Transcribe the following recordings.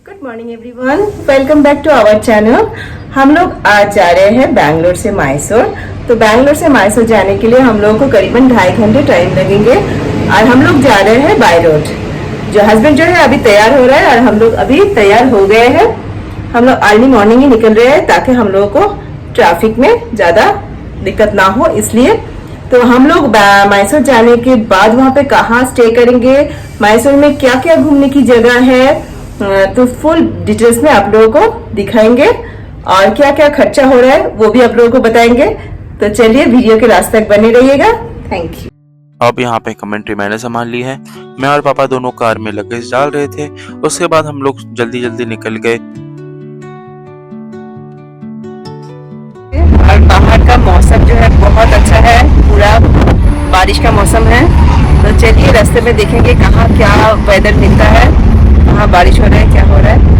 Good morning everyone, welcome back to our channel. हम लोग आज जा रहे हैं बैंगलोर से मैसूर। तो बैंगलोर से मैसूर जाने के लिए हम लोगों को करीबन 2.5 घंटे टाइम लगेंगे और हम लोग जा रहे हैं बाय रोड। जो हस्बैंड जो है अभी तैयार हो रहा है और हम लोग अभी तैयार हो गए हैं। हम लोग अर्ली मॉर्निंग ही निकल रहे हैं ताकि हम लोगों को ट्रैफिक में ज्यादा दिक्कत ना हो, इसलिए। तो हम लोग मैसूर जाने के बाद वहाँ पे कहाँ स्टे करेंगे, मैसूर में क्या क्या घूमने की जगह है, तो फुल डिटेल्स में आप लोगों को दिखाएंगे और क्या क्या खर्चा हो रहा है वो भी आप लोगों को बताएंगे। तो चलिए वीडियो के लास्ट तक बने रहिएगा। Thank you. अब यहाँ पे कमेंट्री मैंने संभाल ली है। मैं और पापा दोनों कार में लगेज डाल रहे थे। उसके बाद हम लोग जल्दी जल्दी निकल गए। और बाहर का मौसम जो है बहुत अच्छा है, पूरा बारिश का मौसम है। तो चलिए रास्ते में देखेंगे कहाँ क्या वेदर मिलता है, कहाँ बारिश हो रहा है, क्या हो रहा है।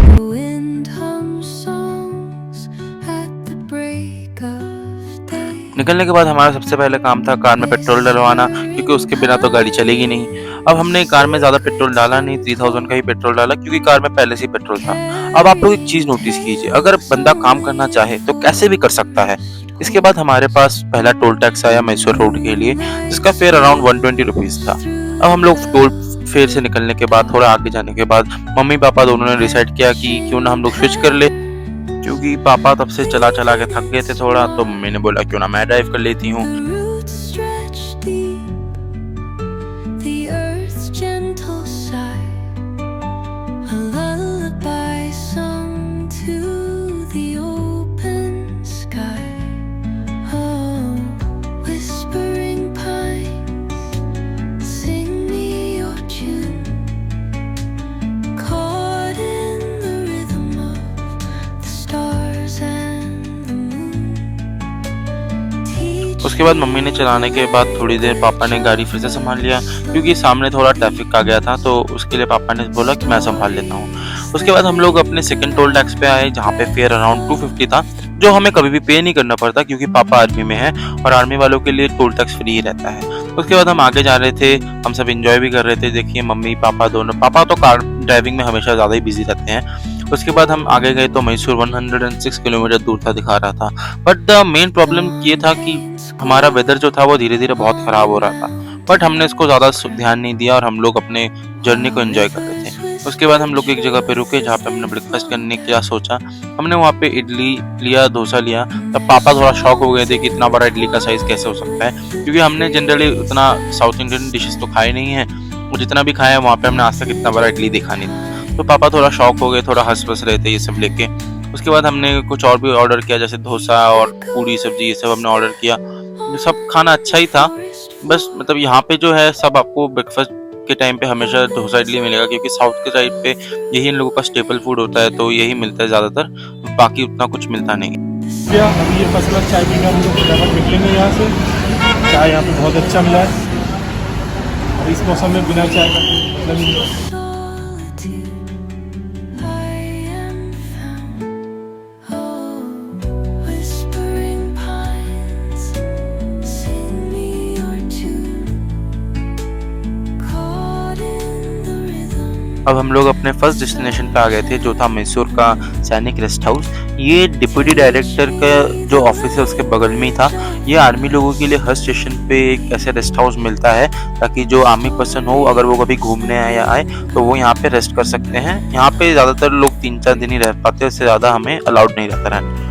निकलने के बाद हमारा सबसे पहले काम था कार में पेट्रोल डलवाना, क्योंकि उसके बिना तो गाड़ी चलेगी नहीं। अब हमने कार में ज्यादा पेट्रोल डाला नहीं, 3000 का ही पेट्रोल डाला, क्योंकि कार में पहले से ही पेट्रोल था। अब आप लोग एक चीज नोटिस कीजिए, अगर बंदा काम करना चाहे तो कैसे भी कर सकता है। इसके बाद हमारे पास पहला टोल टैक्स आया मैसूर रोड के लिए, जिसका फेयर अराउंड 120 रुपीज था। अब हम लोग टोल फेयर से निकलने के बाद थोड़ा आगे जाने के बाद मम्मी पापा दोनों ने डिसाइड किया कि क्यों ना हम लोग स्विच कर ले, क्योंकि पापा तब से चला चला के थक गए थे थोड़ा। तो मम्मी ने बोला क्यों ना मैं ड्राइव कर लेती हूँ। उसके बाद मम्मी ने चलाने के बाद थोड़ी देर पापा ने गाड़ी फिर से संभाल लिया, क्योंकि सामने थोड़ा ट्रैफिक आ गया था। तो उसके लिए पापा ने बोला कि मैं संभाल लेता हूँ। उसके बाद हम लोग अपने सेकंड टोल टैक्स पे आए, जहाँ पे फेयर अराउंड 250 था, जो हमें कभी भी पे नहीं करना पड़ता, क्योंकि पापा आर्मी में है और आर्मी वालों के लिए टोल टैक्स फ्री ही रहता है। उसके बाद हम आगे जा रहे थे, हम सब एंजॉय भी कर रहे थे। देखिए मम्मी पापा दोनों, पापा तो कार ड्राइविंग में हमेशा ज्यादा ही बिजी रहते हैं। उसके बाद हम आगे गए तो मैसूर 106 किलोमीटर दूर था दिखा रहा था। बट द मेन प्रॉब्लम ये था कि हमारा वेदर जो था वो धीरे धीरे बहुत खराब हो रहा था। बट हमने इसको ज्यादा ध्यान नहीं दिया और हम लोग अपने जर्नी को एंजॉय कर रहे थे। उसके बाद हम लोग एक जगह पे रुके, जहाँ पे हमने ब्रेकफास्ट करने का सोचा। हमने वहाँ पे इडली लिया, डोसा लिया। तब पापा थोड़ा शॉक हो गए थे कि इतना बड़ा इडली का साइज कैसे हो सकता है, क्योंकि हमने जनरली उतना साउथ इंडियन डिशेस तो खाए नहीं है। वो जितना भी खाया है वहाँ पे हमने आज तक इतना बड़ा इडली देखा नहीं था। तो पापा थोड़ा शॉक हो गए, थोड़ा हंस रहे थे ये सब लेके। उसके बाद हमने कुछ और भी ऑर्डर किया, जैसे डोसा और पूरी सब्जी, ये सब हमने ऑर्डर किया। सब खाना अच्छा ही था, बस मतलब यहाँ पे जो है सब आपको ब्रेकफास्ट के टाइम पे हमेशा डोसा इडली मिलेगा, क्योंकि साउथ के साइड पे यही इन लोगों का स्टेपल फूड होता है, तो यही मिलता है ज्यादातर, बाकी उतना कुछ मिलता नहीं। अभी ये फसला चाय पीने हम लोग फटाफट निकलेंगे यहाँ से। चाय यहाँ पे बहुत अच्छा मिला है और इस मौसम में बिना चाय का मतलब नहीं है। अब हम लोग अपने फर्स्ट डेस्टिनेशन पे आ गए थे, जो था मैसूर का सैनिक रेस्ट हाउस। ये डिप्टी डायरेक्टर का जो ऑफिस है उसके बगल में ही था। ये आर्मी लोगों के लिए हर स्टेशन पे एक ऐसे रेस्ट हाउस मिलता है, ताकि जो आर्मी पर्सन हो अगर वो कभी घूमने आए या आए तो वो यहाँ पे रेस्ट कर सकते हैं। यहाँ पे ज्यादातर लोग 3-4 दिन ही रह पाते हैं, उससे ज्यादा हमें अलाउड नहीं रहता रहने।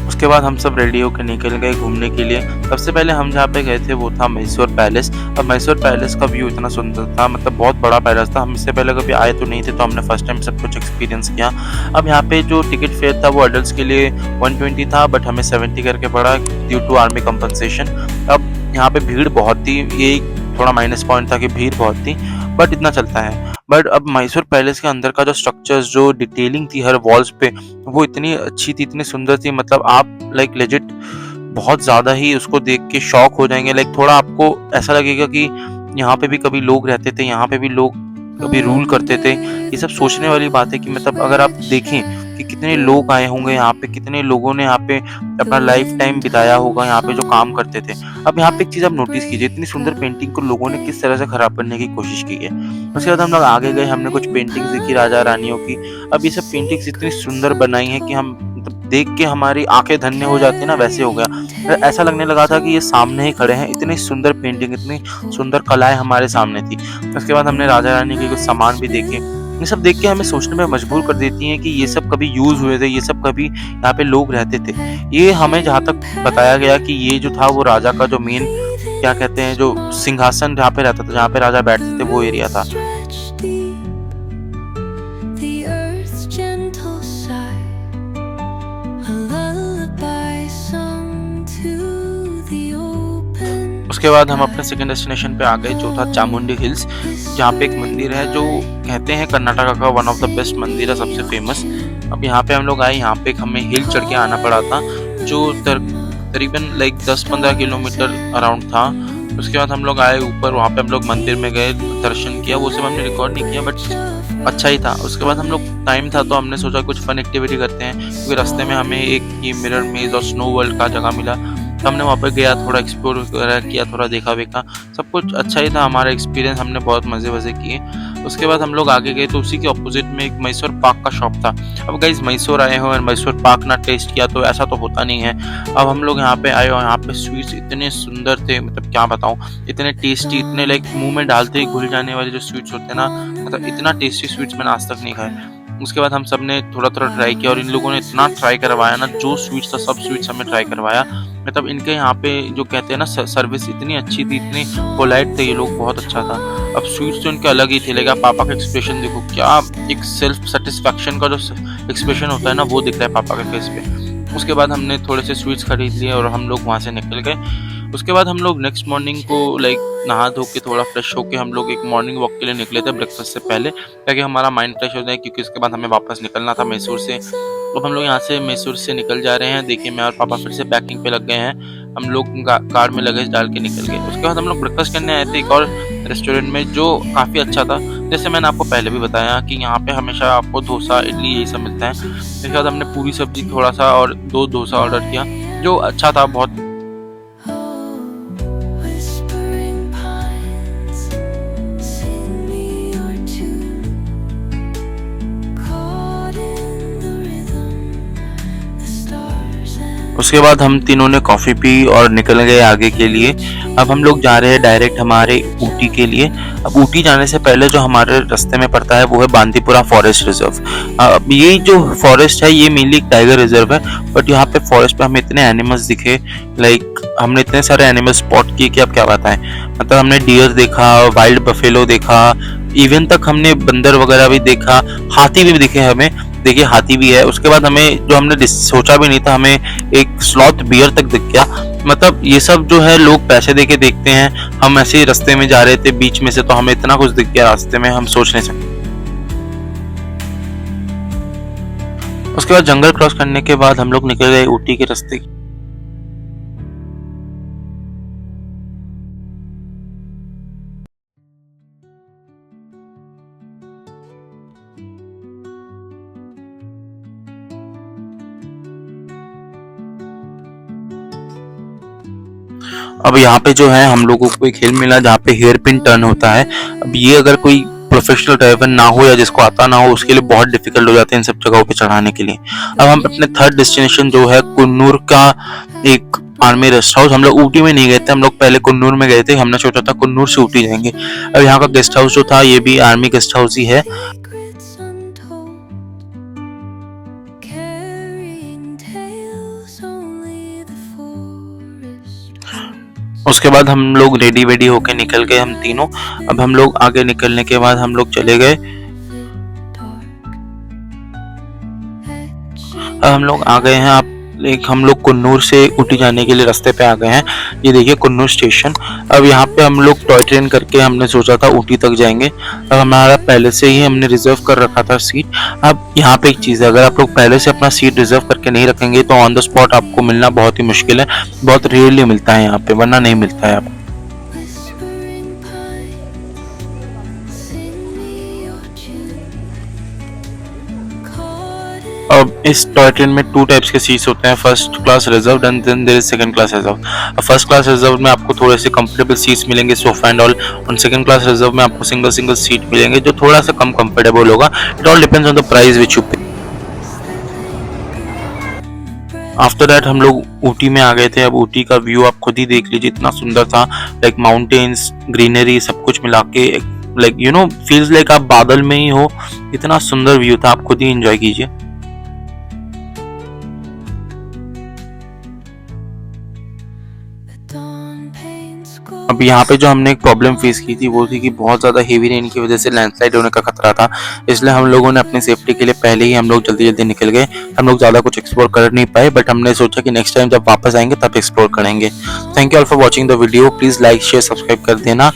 उसके बाद हम सब रेडी होकर निकल गए घूमने के लिए। सबसे पहले हम जहाँ पे गए थे वो था मैसूर पैलेस। अब मैसूर पैलेस का व्यू इतना सुंदर था, मतलब बहुत बड़ा पैलेस था। हम इससे पहले कभी आए तो नहीं थे, तो हमने फर्स्ट टाइम सब कुछ एक्सपीरियंस किया। अब यहाँ पे जो टिकट फेयर था वो एडल्ट्स के लिए 120 था, बट हमें 70 करके पड़ा ड्यू टू आर्मी कंपनसेशन। अब यहाँ पे भीड़ बहुत थी, ये थोड़ा माइनस पॉइंट था कि भीड़ बहुत थी, बट इतना चलता है। बट अब मैसूर पैलेस के अंदर का जो स्ट्रक्चर्स, जो डिटेलिंग थी हर वॉल्स पे, वो इतनी अच्छी थी, इतनी सुंदर थी, मतलब आप लाइक लेजिट बहुत ज्यादा ही उसको देख के शॉक हो जाएंगे। लाइक थोड़ा आपको ऐसा लगेगा कि यहाँ पे भी कभी लोग रहते थे, यहाँ पे भी लोग कभी रूल करते थे। ये सब सोचने वाली बात है कि मतलब अगर आप देखें कि कितने लोग आए होंगे यहाँ पे, कितने लोगों ने यहाँ पे अपना लाइफ टाइम बिताया होगा यहाँ पे जो काम करते थे। अब यहाँ पे एक चीज़ आप नोटिस कीजिए, इतनी सुंदर पेंटिंग को लोगों ने किस तरह से खराब करने की कोशिश की है। उसके बाद हम लोग आगे गए, हमने कुछ पेंटिंग्स देखी राजा रानियों की। अब ये सब पेंटिंग्स इतनी सुंदर बनाई हैं कि हम मतलब देख के हमारी आंखें धन्य हो जाती है ना, वैसे हो गया। ऐसा लगने लगा था कि ये सामने ही खड़े हैं, इतनी सुंदर पेंटिंग, इतनी सुंदर कलाएं हमारे सामने थी। उसके बाद हमने राजा रानी के कुछ सामान भी देखे। ये सब देख के हमें सोचने में मजबूर कर देती हैं कि ये सब कभी यूज हुए थे, ये सब कभी यहाँ पे लोग रहते थे। ये हमें जहाँ तक बताया गया कि ये जो था वो राजा का जो मेन क्या कहते हैं, जो सिंहासन जहाँ पे रहता था, जहाँ पे राजा बैठते थे, वो एरिया था। The earth's gentle sigh, a lullaby sung to the open. उसके बाद हम अपने सेकंड डेस्टिनेशन पे आ गए, जो था चामुंडी हिल्स, जहाँ पे एक मंदिर है जो कहते हैं कर्नाटका का वन ऑफ द बेस्ट मंदिर है, सबसे फेमस। अब यहाँ पे हम लोग आए, यहाँ पे हमें हिल चढ़ के आना पड़ा था, जो करीबन लाइक 10-15 किलोमीटर अराउंड था। उसके बाद हम लोग आए ऊपर, वहाँ पे हम लोग मंदिर में गए, दर्शन किया। वो सब हमने रिकॉर्ड नहीं किया बट अच्छा ही था। उसके बाद हम लोग टाइम था तो हमने सोचा कुछ फन एक्टिविटी करते हैं, क्योंकि रास्ते में हमें एक ये मिरर मेज और स्नो वर्ल्ड का जगह मिला। तो हमने वहाँ पर गया, थोड़ा एक्सप्लोर वगैरह किया, थोड़ा देखा वेखा, सब कुछ अच्छा ही था हमारा एक्सपीरियंस, हमने बहुत मज़े वज़े किए। उसके बाद हम लोग आगे गए तो उसी के ऑपोजिट में एक मैसूर पाक का शॉप था। अब गाइस मैसूर आए हो और मैसूर पाक ना टेस्ट किया तो ऐसा तो होता नहीं है। अब हम लोग यहाँ पे आए और यहाँ पे स्वीट्स इतने सुंदर थे, मतलब क्या बताऊँ, इतने टेस्टी, इतने लाइक मुंह में डालते ही घुल जाने वाले जो स्वीट्स होते हैं ना, मतलब इतना टेस्टी स्वीट्स मैंने आज तक नहीं खाए। उसके बाद हम सब ने थोड़ा थोड़ा ट्राई किया और इन लोगों ने इतना ट्राई करवाया ना, जो स्वीट्स था सब स्वीट्स हमें ट्राई करवाया। मतलब इनके यहाँ पे जो कहते हैं ना सर्विस इतनी अच्छी थी, इतनी पोलाइट थे ये लोग, बहुत अच्छा था। अब स्वीट्स तो इनके अलग ही थे, लेकिन पापा का एक्सप्रेशन देखो, क्या एक सेल्फ सेटिस्फैक्शन का जो एक्सप्रेशन होता है ना, वो दिख रहा है पापा के फेस पे। उसके बाद हमने थोड़े से स्वीट्स खरीद लिए और हम लोग वहाँ से निकल गए। उसके बाद हम लोग नेक्स्ट मॉर्निंग को लाइक नहा धो के थोड़ा फ्रेश होके हम लोग एक मॉर्निंग वॉक के लिए निकले थे ब्रेकफास्ट से पहले, ताकि हमारा माइंड फ्रेश हो जाए, क्योंकि उसके बाद हमें वापस निकलना था मैसूर से। अब हम लोग यहाँ से मैसूर से निकल जा रहे हैं। देखिए मैं और पापा फिर से पैकिंग पे लग गए हैं, हम लोग कार में लगेज डाल के निकल गए। उसके बाद हम लोग ब्रेकफास्ट करने आए थे एक और रेस्टोरेंट में, जो काफ़ी अच्छा था। जैसे मैंने आपको पहले भी बताया कि यहाँ पे हमेशा आपको डोसा, इडली यही सब मिलता है। इसके बाद हमने पूरी सब्जी थोड़ा सा और 2 डोसा ऑर्डर किया, जो अच्छा था बहुत। Whispering pines, sing me your tune. Caught in the rhythm, the stars and उसके बाद हम तीनों ने कॉफ़ी पी और निकल गए आगे के लिए। अब हम लोग जा रहे हैं डायरेक्ट हमारे ऊटी के लिए। अब ऊटी जाने से पहले जो हमारे रास्ते में पड़ता है वो है बांदीपुरा फॉरेस्ट रिजर्व। अब ये जो फॉरेस्ट है ये मेनली एक टाइगर रिजर्व है, बट यहाँ पे फॉरेस्ट पे हमें इतने एनिमल्स दिखे, लाइक हमने इतने सारे एनिमल स्पॉट किए कि अब क्या बताएं। मतलब हमने डियर देखा, वाइल्ड बफेलो देखा, इवन तक हमने बंदर वगैरह भी देखा, हाथी भी दिखे हमें। देखिए हाथी भी है। उसके बाद हमें जो हमने सोचा भी नहीं था, हमें एक स्लॉथ बियर तक दिख गया। मतलब ये सब जो है लोग पैसे देके देखते हैं, हम ऐसे ही रास्ते में जा रहे थे बीच में से, तो हमें इतना कुछ दिख गया रास्ते में, हम सोच नहीं सकते। उसके बाद जंगल क्रॉस करने के बाद हम लोग निकल गए ऊटी के रास्ते। अब यहाँ पे जो है हम लोगों को एक हिल मिला जहाँ पे हेयर पिन टर्न होता है। अब ये अगर कोई प्रोफेशनल ड्राइवर ना हो या जिसको आता ना हो, उसके लिए बहुत डिफिकल्ट हो जाते हैं इन सब जगहों पे चढ़ाने के लिए। अब हम अपने थर्ड डेस्टिनेशन जो है कुन्नूर का एक आर्मी रेस्ट हाउस, हम लोग ऊटी में नहीं गए थे, हम लोग पहले कुन्नूर में गए थे। हमने सोचा था कुन्नूर से ऊटी जाएंगे। अब यहाँ का गेस्ट हाउस जो था ये भी आर्मी गेस्ट हाउस ही है। secrets untold, carrying tales only the forest. उसके बाद हम लोग रेडी वेडी होके निकल गए हम तीनों। अब हम लोग आगे निकलने के बाद हम लोग चले गए, अब हम लोग आ गए हैं। आप हम लोग कुन्नूर से ऊटी जाने के लिए रास्ते पे आ गए हैं। ये देखिए कुन्नूर स्टेशन। अब यहाँ पे हम लोग टॉय ट्रेन करके हमने सोचा था ऊटी तक जाएंगे। अब हमारा पहले से ही हमने रिजर्व कर रखा था सीट। अब यहाँ पे एक चीज़ है, अगर आप लोग पहले से अपना सीट रिजर्व करके नहीं रखेंगे तो ऑन द स्पॉट आपको मिलना बहुत ही मुश्किल है, बहुत रेयरली मिलता है यहाँ पे, वरना नहीं मिलता है आपको। Whispering pines, sing me your tune. Caught in अब इस टॉय ट्रेन में 2 टाइप्स के सीट्स होते हैं, first class reserve and then there is second class reserve. First class reserve में आपको थोड़े से कंफर्टेबल सीट्स मिलेंगे, सोफा एंड ऑल, और सेकंड क्लास रिजर्व में आपको सिंगल सीट मिलेंगे जो थोड़ा सा कम कंफर्टेबल होगा। It all depends on the price which you pay. After that हम लोग ऊटी में आ गए थे। अब ऊटी का व्यू आप खुद ही देख लीजिए, इतना सुंदर था, लाइक माउंटेन्स, ग्रीनरी, सब कुछ मिला के like you know feels like आप बादल में ही हो। इतना सुंदर व्यू था, आप खुद ही एंजॉय कीजिए। अब यहाँ पे जो हमने एक प्रॉब्लम फेस की थी वो थी कि बहुत ज़्यादा हेवी रेन की वजह से लैंडस्लाइड होने का खतरा था, इसलिए हम लोगों ने अपनी सेफ्टी के लिए पहले ही हम लोग जल्दी निकल गए। हम लोग ज़्यादा कुछ एक्सप्लोर कर नहीं पाए, बट हमने सोचा कि नेक्स्ट टाइम जब वापस आएंगे तब एक्सप्लोर करेंगे। Thank you all for watching the video. Please like share subscribe कर देना।